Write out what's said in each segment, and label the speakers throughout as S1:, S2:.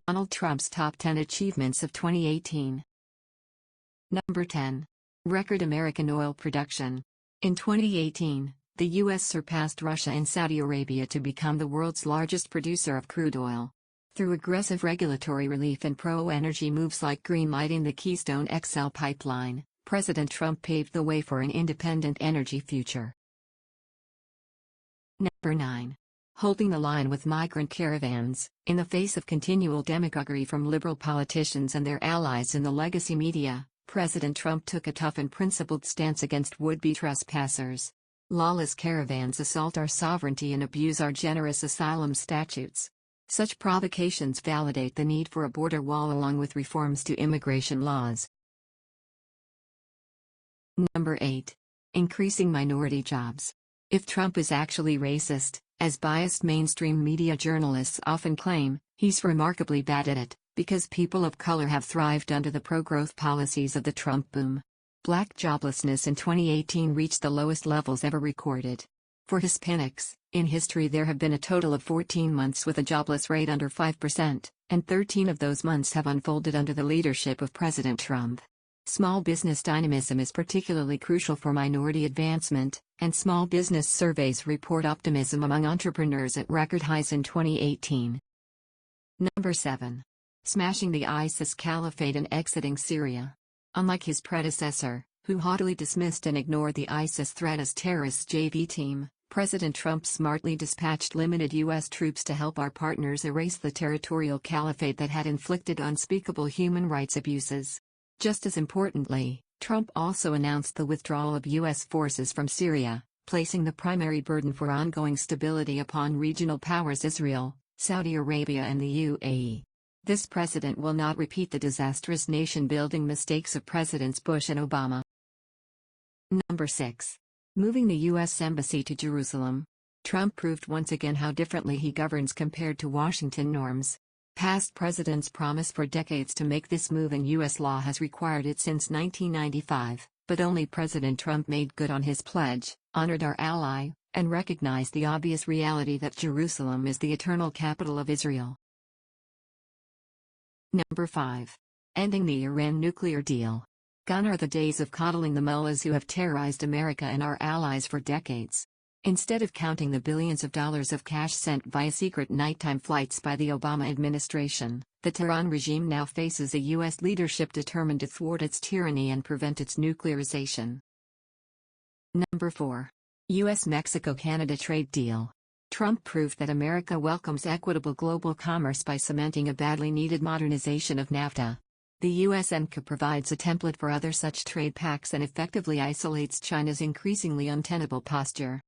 S1: Donald Trump's Top 10 Achievements of 2018. Number 10. Record American oil production. In 2018, the U.S. surpassed Russia and Saudi Arabia to become the world's largest producer of crude oil. Through aggressive regulatory relief and pro-energy moves like greenlighting the Keystone XL pipeline, President Trump paved the way for an independent energy future. Number 9. Holding the line with migrant caravans. In the face of continual demagoguery from liberal politicians and their allies in the legacy media, President Trump took a tough and principled stance against would-be trespassers. Lawless caravans assault our sovereignty and abuse our generous asylum statutes. Such provocations validate the need for a border wall along with reforms to immigration laws. Number 8. Increasing minority jobs. If Trump is actually racist, as biased mainstream media journalists often claim, he's remarkably bad at it, because people of color have thrived under the pro-growth policies of the Trump boom. Black joblessness in 2018 reached the lowest levels ever recorded. For Hispanics, in history there have been a total of 14 months with a jobless rate under 5%, and 13 of those months have unfolded under the leadership of President Trump. Small business dynamism is particularly crucial for minority advancement, and small business surveys report optimism among entrepreneurs at record highs in 2018. Number 7. Smashing the ISIS caliphate and exiting Syria. Unlike his predecessor, who haughtily dismissed and ignored the ISIS threat as terrorists' JV team, President Trump smartly dispatched limited U.S. troops to help our partners erase the territorial caliphate that had inflicted unspeakable human rights abuses. Just as importantly, Trump also announced the withdrawal of U.S. forces from Syria, placing the primary burden for ongoing stability upon regional powers Israel, Saudi Arabia and the UAE. This president will not repeat the disastrous nation-building mistakes of Presidents Bush and Obama. Number 6. Moving the U.S. Embassy to Jerusalem. Trump proved once again how differently he governs compared to Washington norms. Past presidents' promise for decades to make this move and U.S. law has required it since 1995, but only President Trump made good on his pledge, honored our ally, and recognized the obvious reality that Jerusalem is the eternal capital of Israel. Number 5. Ending the Iran nuclear deal. Gone are the days of coddling the mullahs who have terrorized America and our allies for decades. Instead of counting the billions of dollars of cash sent via secret nighttime flights by the Obama administration, the Tehran regime now faces a U.S. leadership determined to thwart its tyranny and prevent its nuclearization. Number 4. U.S.-Mexico-Canada trade deal. Trump proved that America welcomes equitable global commerce by cementing a badly needed modernization of NAFTA. The USMCA provides a template for other such trade pacts and effectively isolates China's increasingly untenable posture.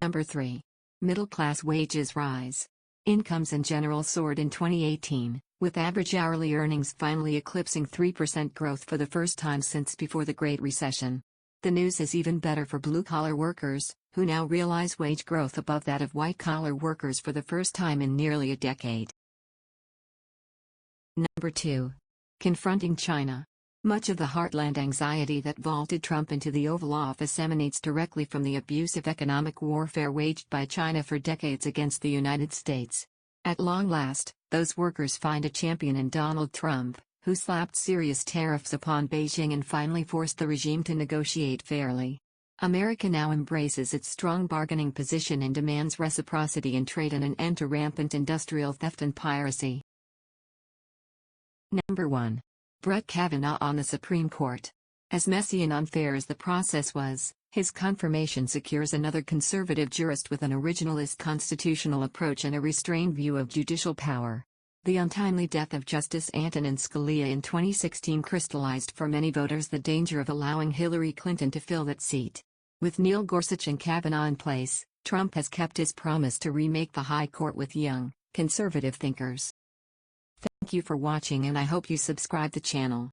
S1: Number 3. Middle-class wages rise. Incomes in general soared in 2018, with average hourly earnings finally eclipsing 3% growth for the first time since before the Great Recession. The news is even better for blue-collar workers, who now realize wage growth above that of white-collar workers for the first time in nearly a decade. Number 2. Confronting China. Much of the heartland anxiety that vaulted Trump into the Oval Office emanates directly from the abusive economic warfare waged by China for decades against the United States. At long last, those workers find a champion in Donald Trump, who slapped serious tariffs upon Beijing and finally forced the regime to negotiate fairly. America now embraces its strong bargaining position and demands reciprocity in trade and an end to rampant industrial theft and piracy. Number 1. Brett Kavanaugh on the Supreme Court. As messy and unfair as the process was, his confirmation secures another conservative jurist with an originalist constitutional approach and a restrained view of judicial power. The untimely death of Justice Antonin Scalia in 2016 crystallized for many voters the danger of allowing Hillary Clinton to fill that seat. With Neil Gorsuch and Kavanaugh in place, Trump has kept his promise to remake the High Court with young, conservative thinkers. Thank you for watching and I hope you subscribe the channel.